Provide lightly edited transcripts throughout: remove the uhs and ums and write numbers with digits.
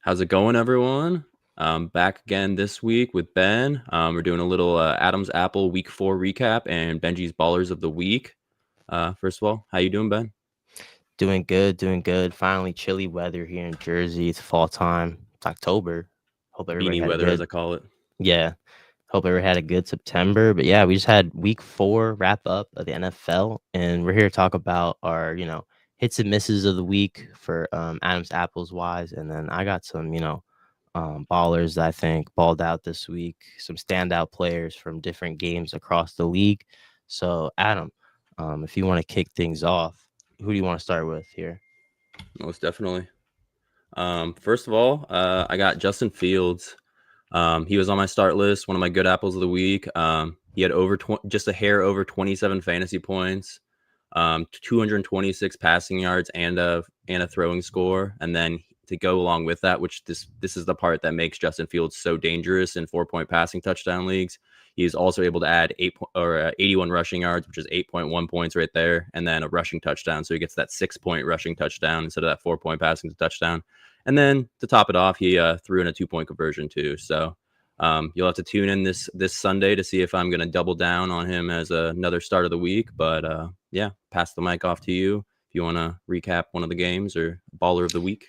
How's it going, everyone? Back again this week with Ben. We're doing a little Adam's Apple Week 4 recap and Benji's Ballers of the Week. First of all, how you doing, Ben? Doing good, doing good. Finally, chilly weather here in Jersey. It's fall time. It's October. Hope everybody Beanie had a weather, as I good, call it. yeah. Hope everybody had a good September. But yeah, we just had week 4 wrap up of the NFL, and we're here to talk about our, hits and misses of the week for Adam's Apples wise. And then I got some, ballers that I think balled out this week, some standout players from different games across the league. So Adam, if you want to kick things off, who do you want to start with here? Most definitely. First of all, I got Justin Fields. He was on my start list, one of my good apples of the week. He had just a hair over 27 fantasy points, 226 passing yards, and a throwing score. And then to go along with that, which this is the part that makes Justin Fields so dangerous in 4-point passing touchdown leagues. He's also able to add 81 rushing yards, which is 8.1 points right there, and then a rushing touchdown. So he gets that 6-point rushing touchdown instead of that 4-point passing touchdown. And then to top it off, he threw in a 2-point conversion too. So you'll have to tune in this Sunday to see if I'm going to double down on him as another start of the week. But yeah, pass the mic off to you if you want to recap one of the games or baller of the week.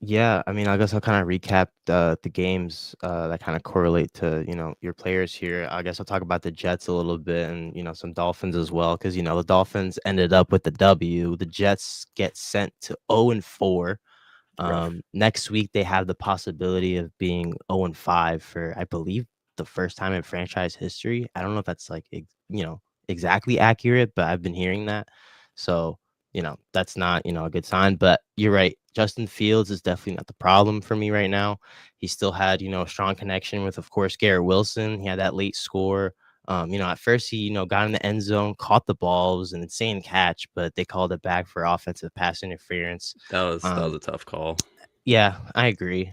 Yeah, I mean, I guess I'll kind of recap the games that kind of correlate to, your players here. I guess I'll talk about the Jets a little bit and, some Dolphins as well, because, the Dolphins ended up with the W. The Jets get sent to 0-4. Next week, they have the possibility of being 0-5 for, I believe, the first time in franchise history. I don't know if that's like, exactly accurate, but I've been hearing that. So, that's not, a good sign. But you're right. Justin Fields is definitely not the problem for me right now. He still had, a strong connection with, of course, Garrett Wilson. He had that late score. At first he, got in the end zone, caught the ball. It was an insane catch, but they called it back for offensive pass interference. That was a tough call. Yeah, I agree.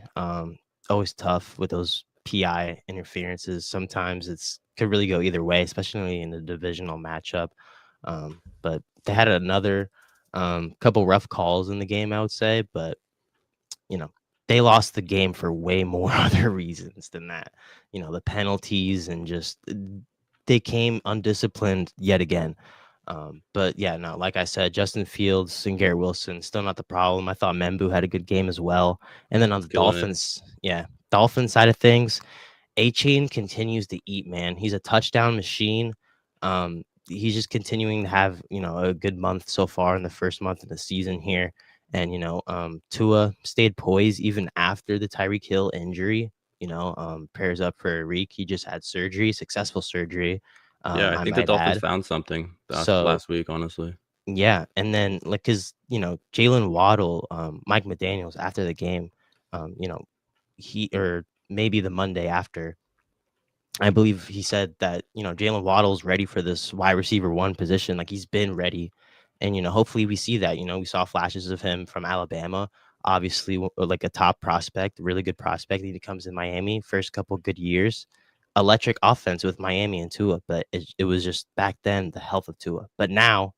Always tough with those PI interferences. Sometimes it's could really go either way, especially in the divisional matchup. But they had another couple rough calls in the game, I would say, but they lost the game for way more other reasons than that. The penalties and just they came undisciplined yet again. But yeah, no, like I said, Justin Fields and Garrett Wilson still not the problem. I thought Membu had a good game as well. And then on the Dolphins, Dolphins side of things, A-Chain continues to eat, man. He's a touchdown machine. He's just continuing to have, a good month so far in the first month of the season here. And, Tua stayed poised even after the Tyreek Hill injury. Prayers up for Reek. He just had surgery, successful surgery. Yeah, I I think the might Dolphins add. found something So last week, honestly. yeah, and then like because Jalen Waddle, Mike McDaniels after the game, he or maybe the Monday after, I believe he said that Jalen Waddle's ready for this wide receiver 1 position, like he's been ready, and hopefully we see that. We saw flashes of him from Alabama, obviously like a top prospect, really good prospect. He comes in Miami, first couple good years, electric offense with Miami and Tua, but it was just back then the health of Tua, but now.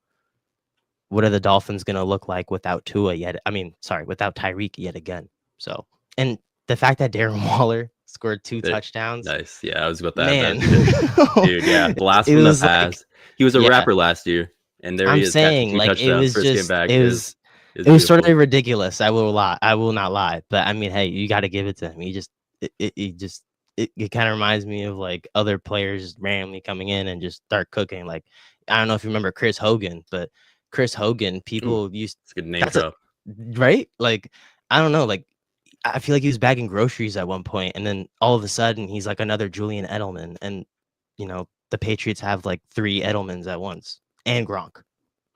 What are the Dolphins going to look like without Tua yet? I mean, sorry, without Tyreek yet again. So, and the fact that Darren Waller scored 2 touchdowns, Nice. Yeah, I was about to add man, that too. Dude, yeah, blast it from the was like, past. He was a yeah, rapper last year, and there he I'm is catching saying 2 like it touchdowns was first game just, back. it It was, was it was it was sort beautiful. of ridiculous. I will lie. I will not lie. But I mean, hey, you got to give it to him. It kind of reminds me of like other players randomly coming in and just start cooking. Like, I don't know if you remember Chris Hogan, but Chris Hogan, Ooh, people used it's a good name that's a drop. right. Like, I don't know. Like, I feel like he was bagging groceries at one point, and then all of a sudden he's like another Julian Edelman, and the Patriots have like 3 Edelmans at once and Gronk.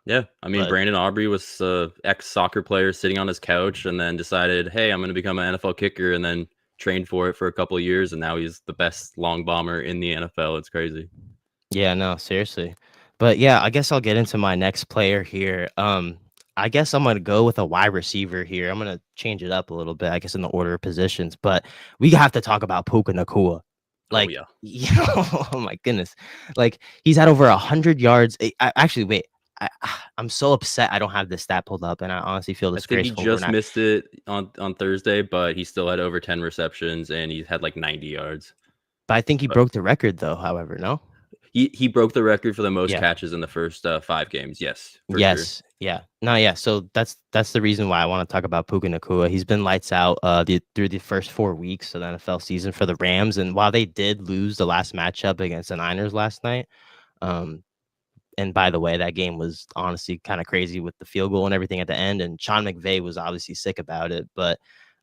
Yeah, I mean, But Brandon Aubrey was a ex-soccer player sitting on his couch and then decided, hey, I'm going to become an NFL kicker, and then trained for it for a couple of years, and now he's the best long bomber in the NFL. It's crazy. yeah, no, seriously. But yeah, I guess I'll get into my next player here. I guess I'm gonna go with a wide receiver here. I'm gonna change it up a little bit, I guess, in the order of positions. But we have to talk about Puka Nakua. Oh, Like, yeah. oh my goodness, like he's had over 100 yards. Actually, wait. I'm so upset I don't have this stat pulled up, and I honestly feel I think he disgraceful for just not. missed it on Thursday, but he still had over 10 receptions and he had like 90 yards. But I think he But broke the record though. However, no. he broke the record for the most Yeah. catches in the first 5 games. Yes, for sure. Yes. Yeah. No. Yeah. So that's the reason why I want to talk about Puka Nacua. He's been lights out through the first 4 weeks of the NFL season for the Rams, and while they did lose the last matchup against the Niners last night, um, and by the way, that game was honestly kind of crazy with the field goal and everything at the end. And Sean McVay was obviously sick about it. But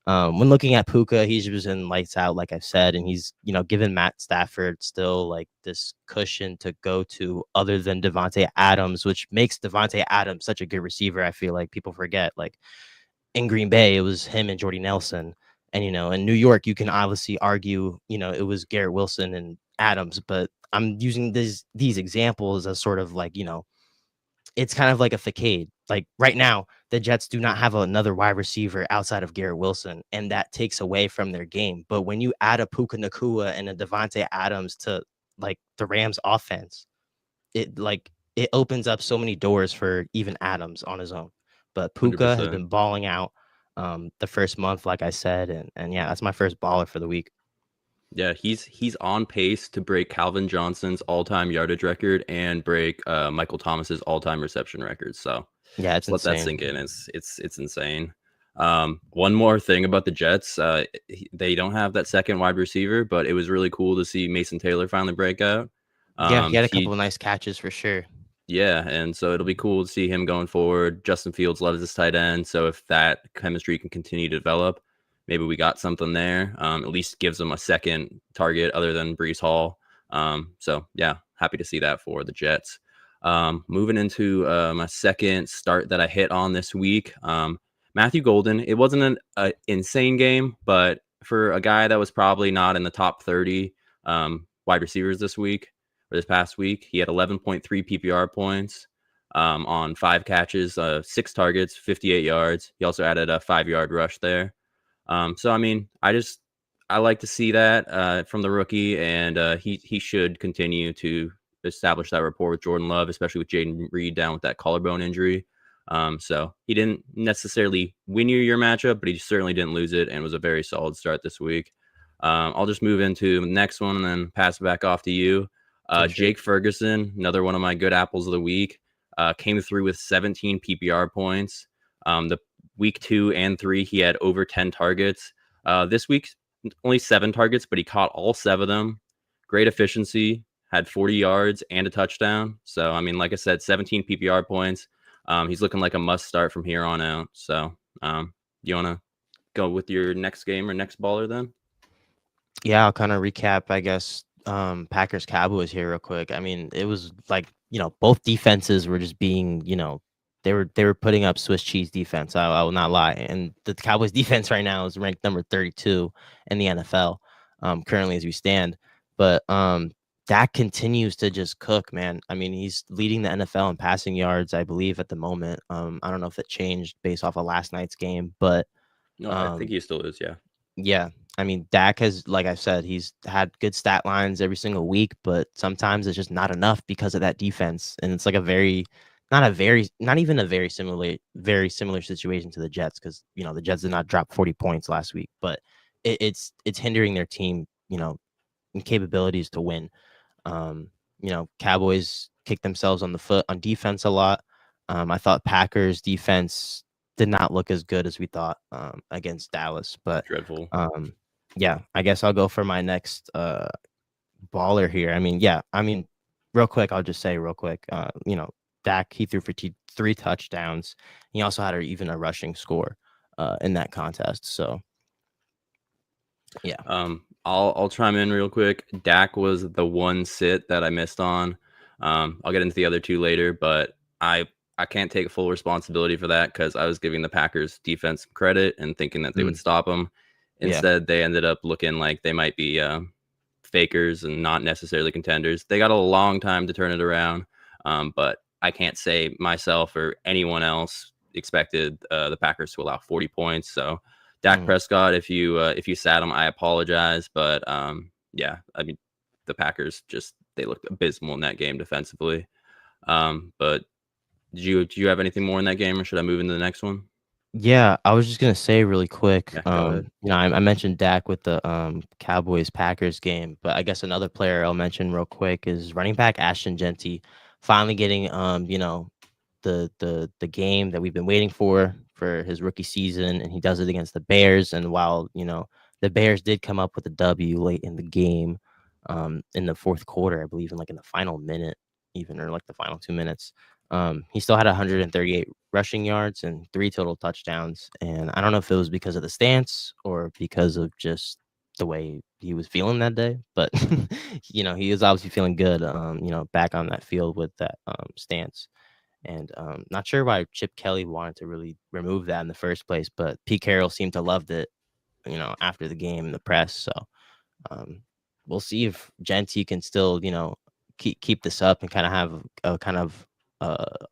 when looking at Puka, he's just in lights out, like I said, and he's given Matt Stafford still like this cushion to go to other than Devontae Adams, which makes Devontae Adams such a good receiver. I feel like people forget, like in Green Bay, it was him and Jordy Nelson. And, in New York, you can obviously argue, it was Garrett Wilson and Adams, but I'm using these examples as sort of like, it's kind of like a facade. Like right now, the Jets do not have another wide receiver outside of Garrett Wilson, and that takes away from their game. But when you add a Puka Nakua and a Devontae Adams to like the Rams offense, it opens up so many doors for even Adams on his own. But Puka has 100%. been balling out the first month, like I said, and yeah, that's my first baller for the week. Yeah, he's on pace to break Calvin Johnson's all-time yardage record and break Michael Thomas's all-time reception record. So Yeah, it's just let that insane. sink in. It's insane. One more thing about the Jets, they don't have that second wide receiver, but it was really cool to see Mason Taylor finally break out. Yeah, he had a couple of nice catches for sure. Yeah, and so it'll be cool to see him going forward. Justin Fields loves his tight end, so if that chemistry can continue to develop, maybe we got something there. At least gives them a second target other than Brees Hall. So yeah, happy to see that for the Jets. Moving into my second start that I hit on this week, Matthew Golden. It wasn't an insane game, but for a guy that was probably not in the top 30 wide receivers this past week, he had 11.3 PPR points on 5 catches, 6 targets, 58 yards. He also added a 5-yard rush there. So I mean, I like to see that from the rookie, and he should continue to establish that rapport with Jordan Love, especially with Jaden Reed down with that collarbone injury. So he didn't necessarily win your matchup, but he certainly didn't lose it, and was a very solid start this week. I'll just move into the next one and then pass it back off to you. For sure. Jake Ferguson, another one of my good apples of the week, came through with 17 PPR points. The week 2 and 3, he had over 10 targets. This week, only 7 targets, but he caught all 7 of them. Great efficiency, had 40 yards and a touchdown. So, I mean, like I said, 17 PPR points. He's looking like a must start from here on out. So, you want to go with your next game or next baller then? Yeah, I'll kind of recap, I guess, Packers Cowboys here real quick. I mean, it was like, both defenses were just being, they were putting up Swiss cheese defense. I will not lie. And the Cowboys defense right now is ranked number 32 in the NFL, currently as we stand. But Dak continues to just cook, man. I mean, he's leading the NFL in passing yards, I believe, at the moment. I don't know if it changed based off of last night's game, but No, I think um, he still is. Yeah. yeah. I mean, Dak has, like I said, he's had good stat lines every single week, but sometimes it's just not enough because of that defense. And it's like not even a very similar situation to the Jets, because the Jets did not drop 40 points last week, but it's hindering their team, and capabilities to win. Cowboys kicked themselves on the foot on defense a lot. I thought Packers defense did not look as good as we thought against Dallas, but Dreadful. yeah, I guess I'll go for my next baller here. I mean, real quick, I'll just say real quick, Dak, he threw for 3 touchdowns. He also had even a rushing score in that contest. So yeah. I'll chime in real quick. Dak was the one sit that I missed on. I'll get into the other 2 later, but I can't take full responsibility for that because I was giving the Packers defense credit and thinking that they would stop them. Instead, they ended up looking like they might be fakers and not necessarily contenders. They got a long time to turn it around, but I can't say myself or anyone else expected the Packers to allow 40 points. So Dak Prescott, if you sat him, I apologize, but yeah, I mean the Packers they looked abysmal in that game defensively. But Do you have anything more in that game, or should I move into the next one? Yeah, I was just gonna say really quick, Yeah, go ahead. I mentioned Dak with the Cowboys Packers game, but I guess another player I'll mention real quick is running back Ashton Genty finally getting the game that we've been waiting for his rookie season, and he does it against the Bears. And while the Bears did come up with a W late in the game, in the fourth quarter, I believe, in the final minute, even or like the final 2 minutes. He still had 138 rushing yards and 3 total touchdowns. And I don't know if it was because of the stance or because of just the way he was feeling that day, but he was obviously feeling good, back on that field with that stance. And not sure why Chip Kelly wanted to really remove that in the first place, but Pete Carroll seemed to loved it, after the game in the press. So um, we'll see if Genty can still, keep this up and kind of have a kind of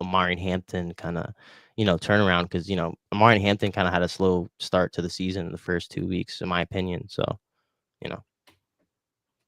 Amari Hampton kind of, turnaround, because Amari Hampton kind of had a slow start to the season in the first 2 weeks, in my opinion. So you know,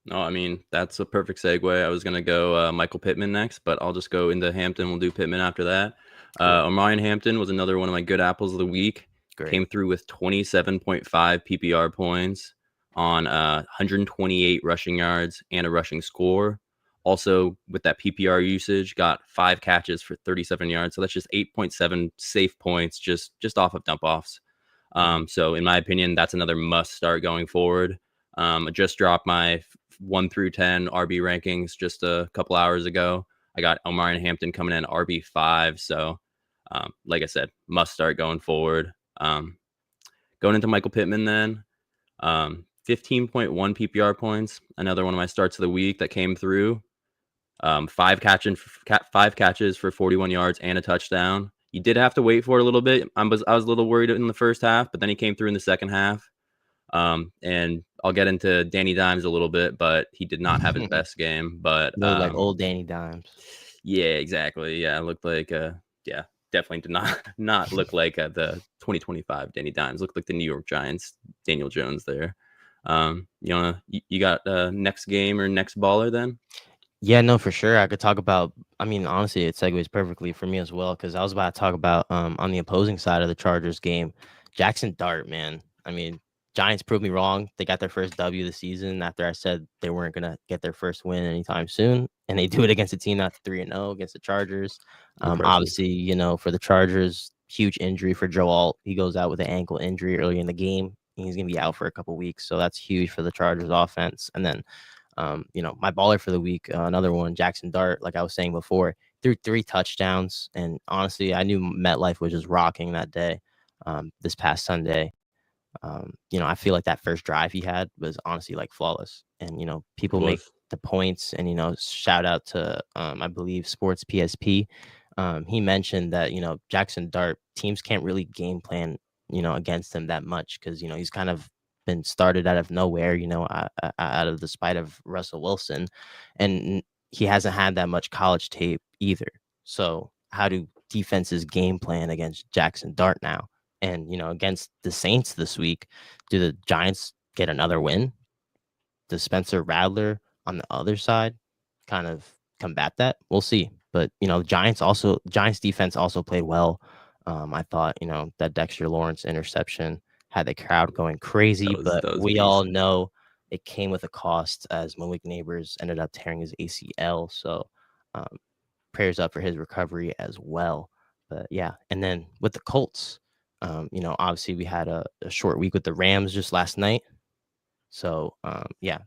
No, I mean, that's a perfect segue. I was gonna go Michael Pittman next, but I'll just go into Hampton. We'll do Pittman after that. cool, Omarion Hampton was another one of my good apples of the week. great. Came through with 27.5 PPR points on 128 rushing yards and a rushing score. Also, with that PPR usage, got 5 catches for 37 yards. So that's just 8.7 safe points just off of dump offs. Mhm. So in my opinion, that's another must start going forward. I just dropped my 1 through 10 RB rankings just a couple hours ago. I got Omarion Hampton coming in RB5. So, like I said, must start going forward. Going into Michael Pittman then, 15.1 PPR points. Another one of my starts of the week that came through. 5 catches for 41 yards and a touchdown. You did have to wait for it a little bit. I was a little worried in the first half, but then he came through in the second half. And I'll get into Danny Dimes a little bit, but he did not have his best game. But Look like old Danny Dimes. yeah, exactly. Yeah, it looked like yeah, definitely did not not look like the 2025 Danny Dimes. Looked like the New York Giants Daniel Jones there. You got next game or next baller then? Yeah, no, for sure. I could talk about. I mean, honestly, it segues perfectly for me as well, because I was about to talk about on the opposing side of the Chargers game, Jackson Dart, man. I mean, Giants proved me wrong. They got their first W of the season after I said they weren't gonna get their first win anytime soon, and they do it against a team that's 3-0 against the Chargers. Impressive. Obviously, for the Chargers, huge injury for Joe Alt. He goes out with an ankle injury early in the game. He's gonna be out for a couple weeks, so that's huge for the Chargers offense. And then my baller for the week, another one, Jackson Dart, like I was saying before, threw 3 touchdowns. And honestly, I knew MetLife was just rocking that day, this past Sunday. I feel like that first drive he had was honestly like flawless. And, It people make was. the points, and, shout out to, I believe, Sports PSP. He mentioned that, Jackson Dart, teams can't really game plan, against him that much, because, he's kind of been started out of nowhere, out of the spite of Russell Wilson. And he hasn't had that much college tape either. So, how do defenses game plan against Jackson Dart now? And, against the Saints this week, do the Giants get another win? Does Spencer Rattler on the other side kind of combat that? We'll see. But, Giants defense also played well. I thought, that Dexter Lawrence interception had the crowd going crazy, but That was we all decent. know it came with a cost, as Malik Neighbors ended up tearing his ACL. So, um, prayers up for his recovery as well. But yeah, and then with the Colts, obviously we had a short week with the Rams just last night. So yeah,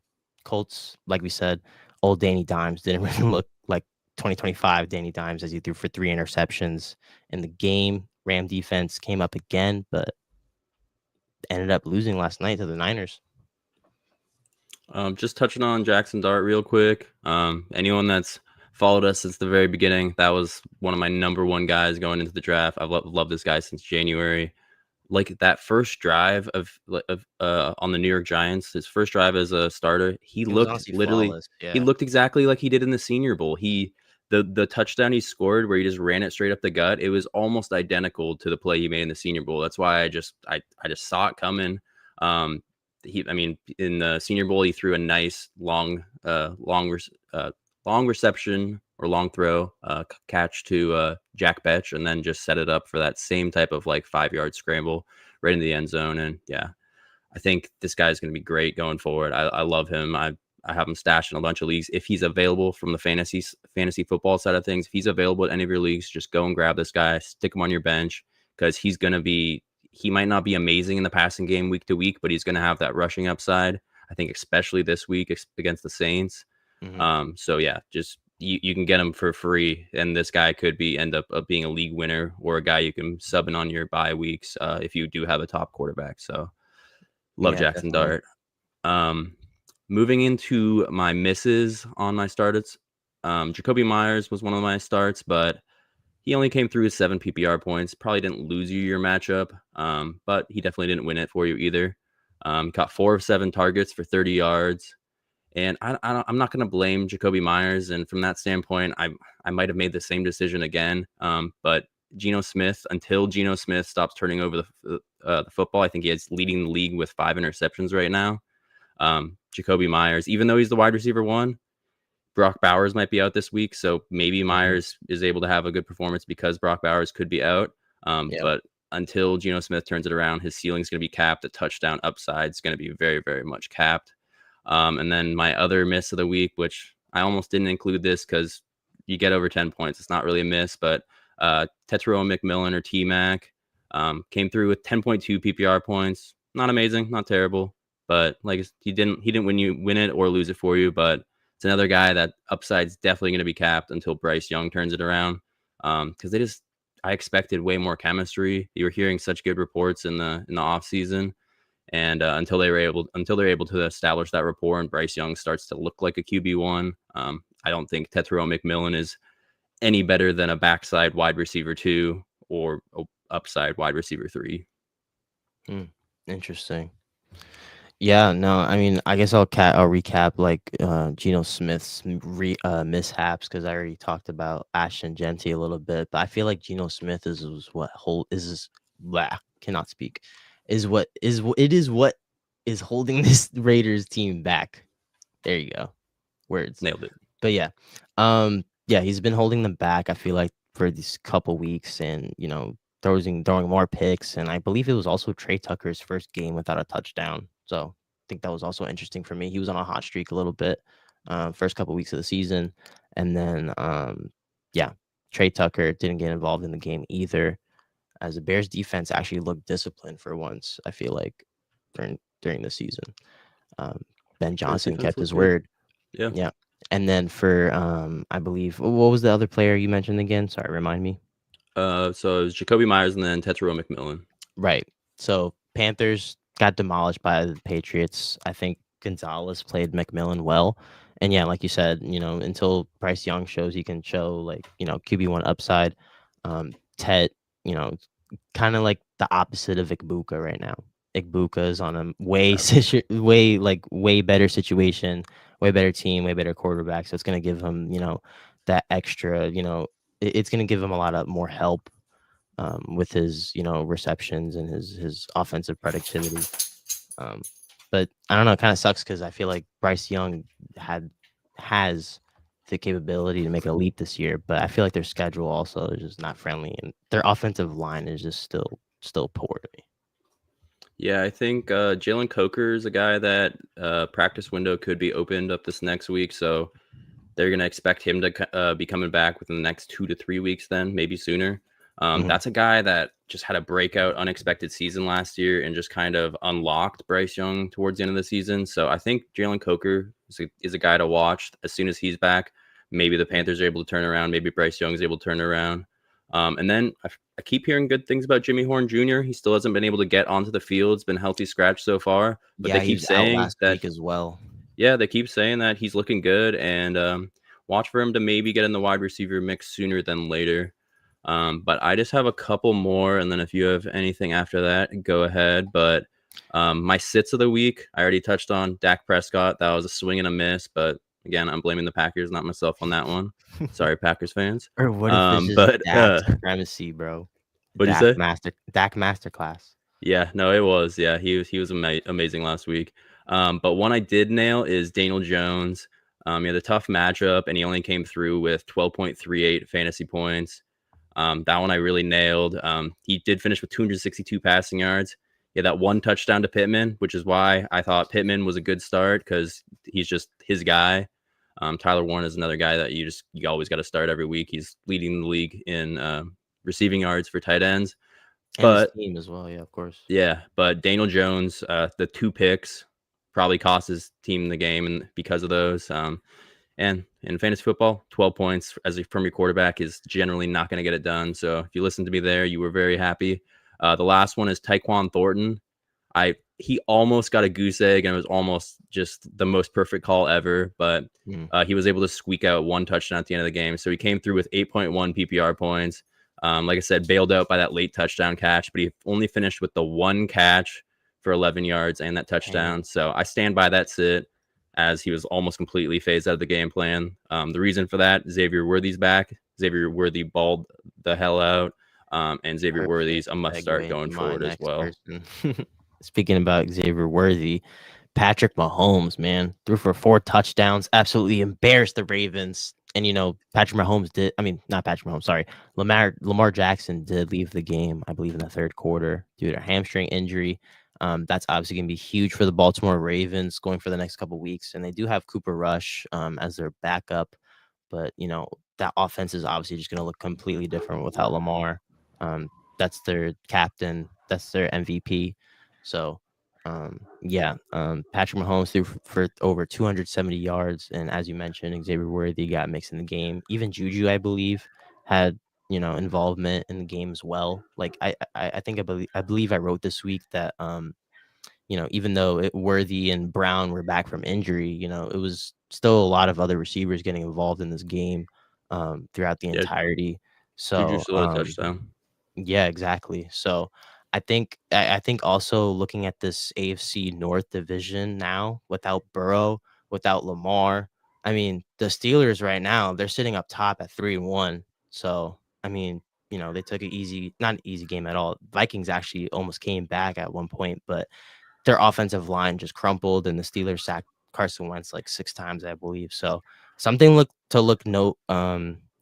Colts, like we said, old Danny Dimes didn't really look like 2025 Danny Dimes, as he threw for 3 interceptions in the game. Ram defense came up again, but ended up losing last night to the Niners. Just touching on Jackson Dart real quick. Anyone that's followed us since the very beginning, that was one of my number one guys going into the draft. I've loved this guy since January. Like that first drive of on the New York Giants, his first drive as a starter, It was honestly flawless. he Yeah. looked exactly like he did in the Senior Bowl. The touchdown he scored where he just ran it straight up the gut, it was almost identical to the play he made in the Senior Bowl. That's why I just saw it coming. I mean, in the Senior Bowl, he threw a nice long reception or long throw, catch to Jack Betch, and then just set it up for that same type of like 5-yard scramble right in the end zone. And yeah, I think this guy's going to be great going forward. I love him. I have him stashed in a bunch of leagues. If he's available from the fantasy football side of things, if he's available at any of your leagues, just go and grab this guy, stick him on your bench, because he's going to be. He might not be amazing in the passing game week to week, but he's going to have that rushing upside. I think especially this week against the Saints. So yeah, just you can get him for free, and this guy could end up being a league winner or a guy you can sub in on your bye weeks if you do have a top quarterback. So love Yeah, Jackson definitely. Dart. Moving into my misses on my starts, Jacoby Myers was one of my starts, but he only came through with 7 PPR points. Probably didn't lose you your matchup, but he definitely didn't win it for you either. Caught 4 of 7 targets for 30 yards. And I'm not going to blame Jacoby Myers. And from that standpoint, I might have made the same decision again. But until Geno Smith stops turning over the football, I think he is leading the league with 5 interceptions right now. Jacoby Myers, even though he's the wide receiver 1, Brock Bowers might be out this week, so maybe Myers is able to have a good performance because Brock Bowers could be out. Yeah. But until Geno Smith turns it around, his ceiling's going to be capped. The touchdown upside is going to be very, very much capped. And then my other miss of the week, which I almost didn't include this because you get over 10 points. It's not really a miss, but Tetairoa McMillan or T-Mac came through with 10.2 PPR points. Not amazing, not terrible, but like he didn't win it or lose it for you, but it's another guy that upside's definitely going to be capped until Bryce Young turns it around. Because I expected way more chemistry. You were hearing such good reports in the off season, and until they're able to establish that rapport and Bryce Young starts to look like a QB1, I don't think Tetairoa McMillan is any better than a backside wide receiver 2 or a upside wide receiver 3. Interesting. Yeah, no, I mean, I guess I'll recap like Geno Smith's mishaps because I already talked about Ashton Genty a little bit, but I feel like Geno Smith cannot speak is what is holding this Raiders team back. There you go, words. Nailed it. But yeah, he's been holding them back. I feel like for these couple weeks, and throwing more picks, and I believe it was also Trey Tucker's first game without a touchdown. So I think that was also interesting for me. He was on a hot streak a little bit, first couple weeks of the season, and then Trey Tucker didn't get involved in the game either, as the Bears defense actually looked disciplined for once. I feel like during the season, Ben Johnson kept his word. Yeah. And then for I believe, what was the other player you mentioned again? Sorry, remind me. So it was Jacoby Myers and then Tetairoa McMillan. Right. So Panthers got demolished by the Patriots. I think Gonzalez played McMillan well. And yeah, like you said, until Bryce Young shows he can show QB1 upside, Tet, kind of like the opposite of Igbuka right now. Igbuka is on a way better situation, way better team, way better quarterback. So it's going to give him, that extra, it's going to give him a lot of more help with his, receptions and his offensive productivity. But I don't know, it kind of sucks because I feel like Bryce Young has the capability to make a leap this year, but I feel like their schedule also is just not friendly, and their offensive line is just still poor to me. Yeah, I think Jalen Coker is a guy that practice window could be opened up this next week, so they're going to expect him to be coming back within the next 2 to 3 weeks, then maybe sooner. That's a guy that just had a breakout, unexpected season last year and just kind of unlocked Bryce Young towards the end of the season. So I think Jalen Coker is a guy to watch as soon as he's back. Maybe the Panthers are able to turn around. Maybe Bryce Young is able to turn around. And then I keep hearing good things about Jimmy Horn Jr. He still hasn't been able to get onto the field. It's been healthy scratch so far, but they keep saying out last week as well. Yeah, they keep saying that he's looking good, and watch for him to maybe get in the wide receiver mix sooner than later. But I just have a couple more, and then if you have anything after that, go ahead. But my sits of the week, I already touched on Dak Prescott. That was a swing and a miss, but again, I'm blaming the Packers, not myself on that one. Sorry, Packers fans. Or what if it's just Dak's supremacy, bro? What'd you say? Dak masterclass. Yeah, no, it was. Yeah, he was amazing last week. But one I did nail is Daniel Jones. He had a tough matchup, and he only came through with 12.38 fantasy points. That one I really nailed. He did finish with 262 passing yards. He had that one touchdown to Pittman, which is why I thought Pittman was a good start because he's just his guy. Tyler Warren is another guy that you always got to start every week. He's leading the league in receiving yards for tight ends. And his But team as well, yeah, of course. yeah, but Daniel Jones, the 2 picks probably cost his team the game, and because of those. And in fantasy football, 12 points from your quarterback is generally not going to get it done. So if you listened to me there, you were very happy. The last one is Tyquan Thornton. He almost got a goose egg, and it was almost just the most perfect call ever. But he was able to squeak out 1 touchdown at the end of the game. So he came through with 8.1 PPR points. Like I said, bailed out by that late touchdown catch, but he only finished with the 1 catch for 11 yards and that touchdown. Dang. So I stand by that sit, as he was almost completely phased out of the game plan. The reason for that, Xavier Worthy's back. Xavier Worthy balled the hell out. And Xavier Perfect Worthy's a must start segue going into my forward as next well. person. Speaking about Xavier Worthy, Patrick Mahomes, man, threw for 4 touchdowns, absolutely embarrassed the Ravens. And Patrick Mahomes did. I mean, not Patrick Mahomes. Sorry, Lamar Jackson did leave the game, I believe, in the third quarter due to a hamstring injury. That's obviously going to be huge for the Baltimore Ravens going for the next couple weeks, and they do have Cooper Rush as their backup. But that offense is obviously just going to look completely different without Lamar. That's their captain. That's their MVP. So, Patrick Mahomes threw for over 270 yards, and as you mentioned, Xavier Worthy got mixed in the game. Even Juju, I believe, had involvement in the game as well. Like I think I believe I wrote this week that even though Worthy and Brown were back from injury, it was still a lot of other receivers getting involved in this game throughout the Yeah, entirety. Juju So still had a touchdown. yeah, exactly. So I think also looking at this AFC North division now without Burrow, without Lamar, I mean, the Steelers right now, they're sitting up top at 3-1. So, I mean, they took not an easy game at all. Vikings actually almost came back at one point, but their offensive line just crumpled, and the Steelers sacked Carson Wentz like 6 times, I believe. So something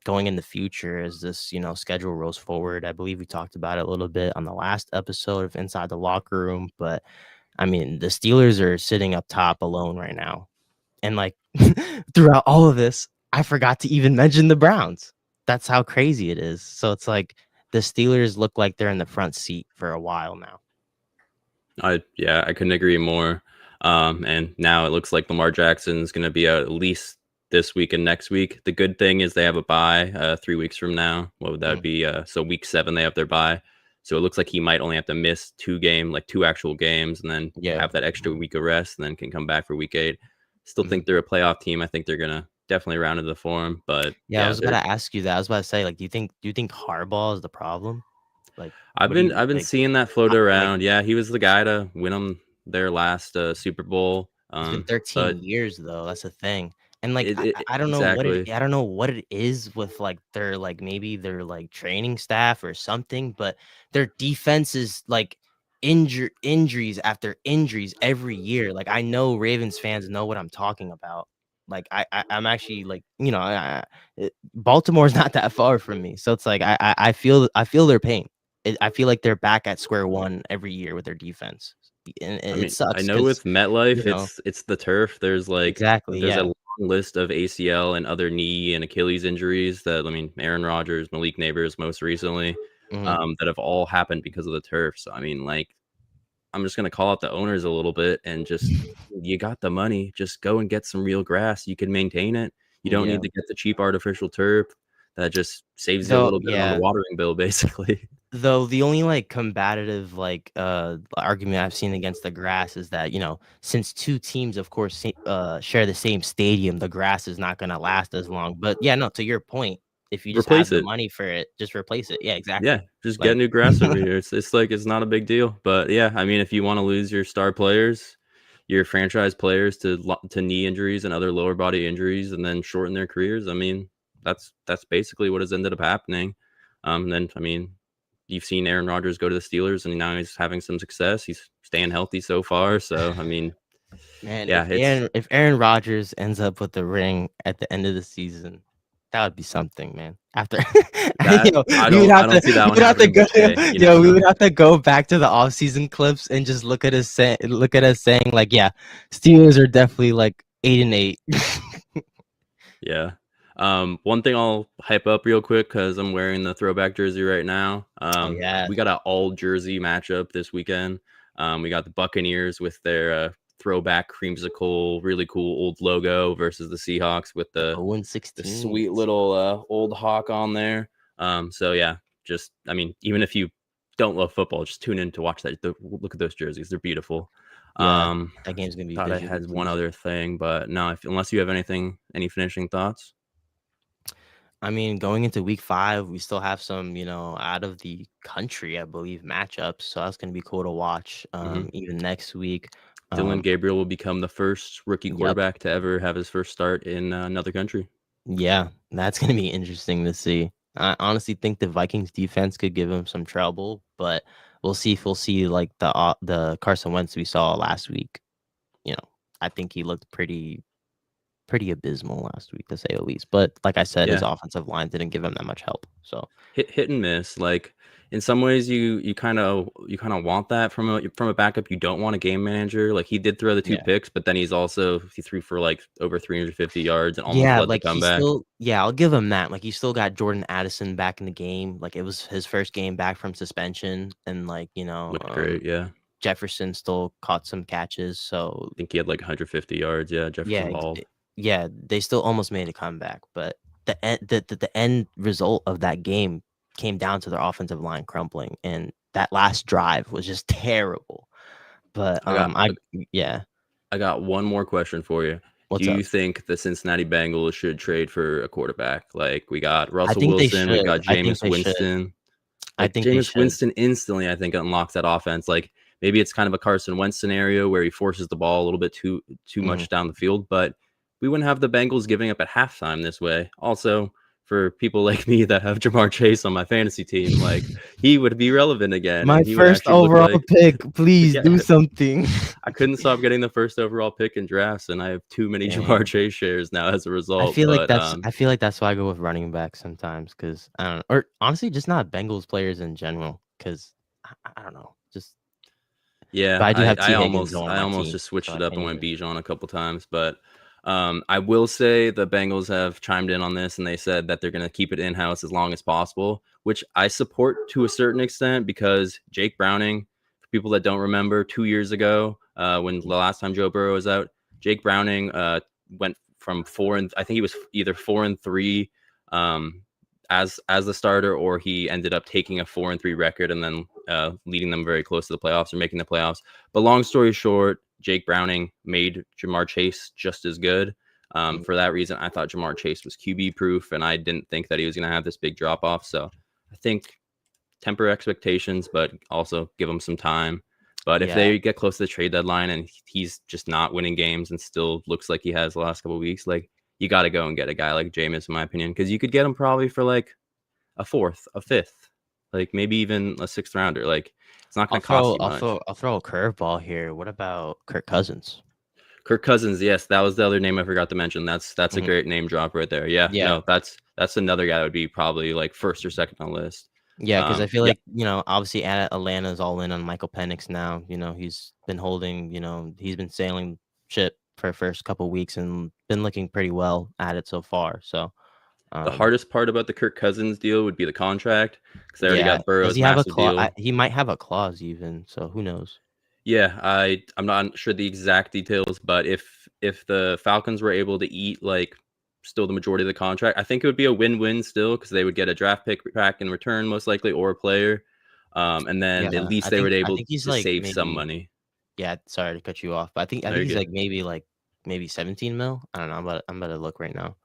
going in the future as this schedule rolls forward. I believe we talked about it a little bit on the last episode of Inside the Locker Room, but I mean the Steelers are sitting up top alone right now, and like throughout all of this, I forgot to even mention the Browns. That's how crazy it is. So it's like the Steelers look like they're in the front seat for a while now. I couldn't agree more. And now it looks like Lamar Jackson's going to be out at least this week and next week. The good thing is they have a bye 3 weeks from now. What would that be? So week 7 they have their bye. So it looks like he might only have to miss 2 actual games, and then have that extra week of rest, and then can come back for week 8. Still think they're a playoff team. I think they're gonna definitely round into the form. But I was about to ask you that. I was about to say, like, do you think Harbaugh is the problem? Like, I've what do been you I've been like? seeing that floated Like, around. Yeah, he was the guy to win them their last Super Bowl. it's been But 13 years though. That's the thing. And like I don't know exactly. I don't know what it is with like their like maybe their like training staff or something, but their defense is like injuries after injuries every year. Like I know Ravens fans know what I'm talking about. Like I'm actually like Baltimore's not that far from me, so it's like I feel their pain. I feel like they're back at square one every year with their defense, and I it mean, I sucks know with because MetLife, it's the turf. exactly, There's a yeah. long list of ACL and other knee and Achilles injuries that, I mean, Aaron Rodgers, Malik Neighbors most recently, Mhm. that have all happened because of the turf. So I mean, like, I'm just gonna call out the owners a little bit and just, you got the money, just go and get some real grass. You can maintain it. You don't Yeah. need to get the cheap artificial turf that just saves you a Though little bit on the yeah. watering bill, basically. Though the only, like, combative, like, argument I've seen against the grass is that, since 2 teams, of course, share the same stadium, the grass is not gonna last as long. But, yeah, no, to your point, if you just have Replace the it. money for it, just replace it. Yeah, Yeah, exactly. just get Like new grass over here. It's like it's not a big deal. But yeah, I mean, if you want to lose your star players, your franchise players to knee injuries and other lower body injuries, and then shorten their careers, I mean, that's basically what has ended up happening. Then I mean, you've seen Aaron Rodgers go to the Steelers, and now he's having some success. He's staying healthy so far. So I mean, Man, Yeah, it's If Aaron Rodgers ends up with the ring at the end of the season, that would be something, man. After that yo, I don't see that we one would have to happening, go but hey, you never yo, we know. would have to go back to the off-season clips and just look at us saying like, yeah, Steelers are definitely like 8-8. Yeah. One thing I'll hype up real quick because I'm wearing the throwback jersey right now. Oh yeah. We got an all jersey matchup this weekend. We got the Buccaneers with their throwback creamsicle, really cool old logo versus the Seahawks with The the 0-16 sweet little old hawk on there. So yeah, just I mean, even if you don't love football, just tune in to watch that. Look at those jerseys; they're beautiful. Yeah, Um, that game's gonna be Thought I visually had one pleasing. other thing, but no. Unless you have any finishing thoughts. I mean, going into week 5, we still have some, out of the country, I believe, matchups. So that's gonna be cool to watch. Hmm. Even next week. Dylan Um, Gabriel will become the first rookie yep. quarterback to ever have his first start in another country. Yeah, that's gonna be interesting to see. I honestly think the Vikings defense could give him some trouble, but we'll see if we'll see like the Carson Wentz we saw last week. You know, I think he looked pretty abysmal last week to say the least. But like I said, his Yeah, offensive line didn't give him that much help. So hit and miss. Like in some ways, you kind of want that from a backup. You don't want a game manager. Like he did throw the two yeah. picks, but then he threw for like over 350 yards and almost Yeah, led the like he comeback. still yeah, I'll give him that. Like he still got Jordan Addison back in the game. Like it was his first game back from suspension and like, Looked great. Yeah, I Jefferson still caught some catches. So think he had like 150 yards. Yeah, yeah, Jefferson balled. yeah, they still almost made a comeback, but the end result of that game came down to their offensive line crumbling and that last drive was just terrible. But I got yeah, I got one more question for you. Do what's up? you think the Cincinnati Bengals should trade for a quarterback? Like we got I Russell think they Wilson, we've should. got I think Jameis they should. Winston. I Like think they Jameis should. Winston instantly, I think, unlocks that offense. Like maybe it's kind of a Carson Wentz scenario where he forces the ball a little bit too Mhm. much down the field, but we wouldn't have the Bengals giving up at halftime this way. Also, for people like me that have Jamar Chase on my fantasy team, like he would be relevant again, My and he would first actually look overall like pick, please yeah. do something. I couldn't stop getting the first overall pick in drafts, and I have too many Jamar Dang. Chase shares now as a result. But I feel like that's why I go with running back sometimes because I don't know, or honestly, just not Bengals players in general. Because I don't know, just but yeah, I do have I T Higgins almost on I my almost team, just switched so I it up can't and went even. Bijan a couple times, but I will say the Bengals have chimed in on this, and they said that they're going to keep it in house as long as possible, which I support to a certain extent because Jake Browning, for people that don't remember, 2 years ago when the last time Joe Burrow was out, Jake Browning went from I think he was either 4-3 um, as the starter, or he ended up taking a 4-3 record and then leading them very close to the playoffs or making the playoffs. But long story short, Jake Browning made Jamar Chase just as good. Mm, For that reason, I thought Jamar Chase was QB proof, and I didn't think that he was going to have this big drop off. So I think temper expectations, but also give him some time. But if yeah, they get close to the trade deadline and he's just not winning games and still looks like he has the last couple of weeks, like you got to go and get a guy like Jameis, in my opinion, because you could get him probably for like a fourth, a fifth, like maybe even a sixth rounder. Like it's not going to cost you much. I'll throw a curveball here. What about Kirk Cousins? Kirk Cousins, yes, that was the other name I forgot to mention. That's a Mhm. great name drop right there. Yeah, Yeah, no, that's another guy that would be probably like first or second on the list. yeah, because I feel Yeah, like obviously Atlanta's all in on Michael Penix now. He's been holding. He's been sailing ship for the first couple weeks and been looking pretty well at it so far. So, the um, hardest part about the Kirk Cousins deal would be the contract because they already yeah, got does Burrow's he have a massive clause? deal. He might have a clause even. So who knows? Yeah, I'm not sure the exact details, but if the Falcons were able to eat like still the majority of the contract, I think it would be a win-win still because they would get a draft pick back in return most likely or a player, and Yeah, then at least they would I able think he's to like save some maybe. money. Yeah, sorry to cut you off, but I There think you he's go. like maybe 17 mil. I don't know. I'm about to look right now.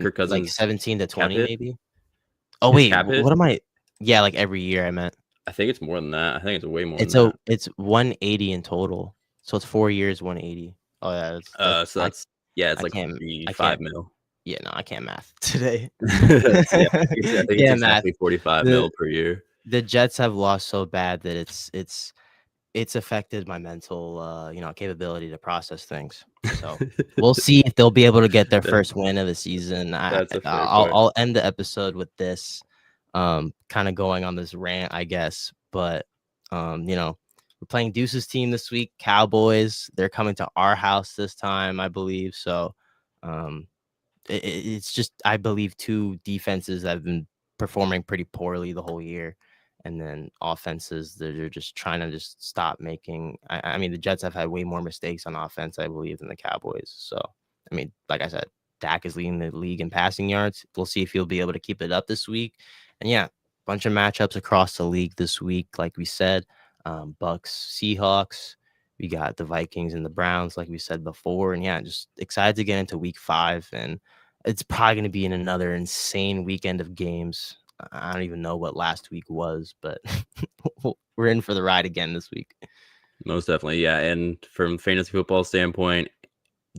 Kirk Like Cousins 17 to cap 20 hit, maybe. Oh his wait, cap hit. what am I? Yeah, like every year I meant. I think it's more than that. I think it's way more than that. It's 180 in total. So it's 4 years, 180. Oh yeah, that's So that's yeah, it's I like can't I 45 can't mil. yeah, no, I can't math today. So yeah, I think it's Yeah, math. exactly 45 The mil per year. the Jets have lost so bad that it's it's affected my mental, capability to process things. So we'll see if they'll be able to get their That- first win of the season. That's a fair I'll, question. I'll end the episode with this, kind of going on this rant, I guess. But we're playing Deuce's team this week, Cowboys. They're coming to our house this time, I believe. So, um, it's just, I believe, two defenses that have been performing pretty poorly the whole year, and then offenses that are just trying to just stop making. I mean, the Jets have had way more mistakes on offense, I believe, than the Cowboys. So, I mean, like I said, Dak is leading the league in passing yards. We'll see if he'll be able to keep it up this week. And yeah, bunch of matchups across the league this week, like we said. Bucks, Seahawks. We got the Vikings and the Browns, like we said before. And yeah, just excited to get into week 5. And it's probably going to be in another insane weekend of games. I don't even know what last week was, but we're in for the ride again this week. Most definitely, yeah. And from fantasy football standpoint,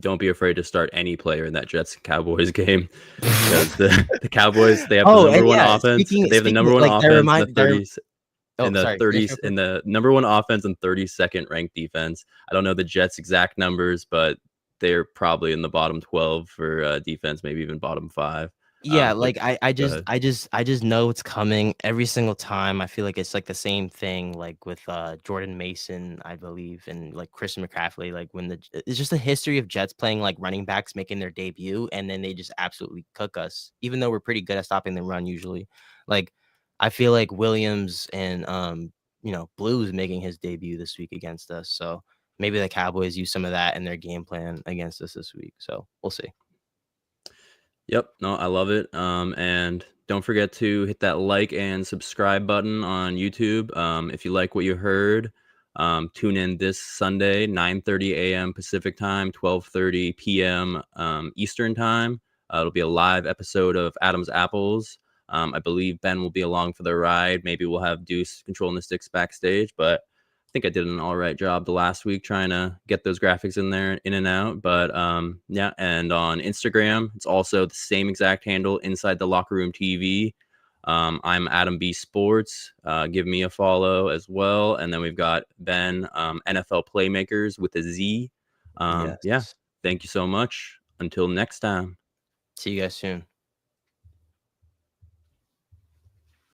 don't be afraid to start any player in that Jets Cowboys game because the Cowboys, they have the number one offense. They have the number one offense in the 30s. In the sorry. 30s, in the number one offense and 32nd ranked defense. I don't know the Jets' exact numbers, but they're probably in the bottom 12 for defense, maybe even bottom 5. Yeah, But like I go just ahead. I just I just know it's coming every single time. I feel like it's like the same thing, like with Jordan Mason, I believe, and like Christian McCaffrey. Like it's just a history of Jets playing like running backs making their debut, and then they just absolutely cook us, even though we're pretty good at stopping the run usually. Like I feel like Williams and Blues making his debut this week against us. So maybe the Cowboys use some of that in their game plan against us this week. So we'll see. Yep. No, I love it. And don't forget to hit that like and subscribe button on YouTube. If you like what you heard, tune in this Sunday, 9:30 a.m. Pacific time, 12:30 p.m. Eastern time. It'll be a live episode of Adam's Apples. I believe Ben will be along for the ride. Maybe we'll have Deuce controlling the sticks backstage, but I think I did an all right job the last week trying to get those graphics in there, in and out. But yeah, and on Instagram, it's also the same exact handle, Inside the Locker Room TV. I'm Adam B Sports. Give me a follow as well. And then we've got Ben, NFL Playmakers with a Z. Yeah, Yes. thank you so much. Until next time. See you guys soon.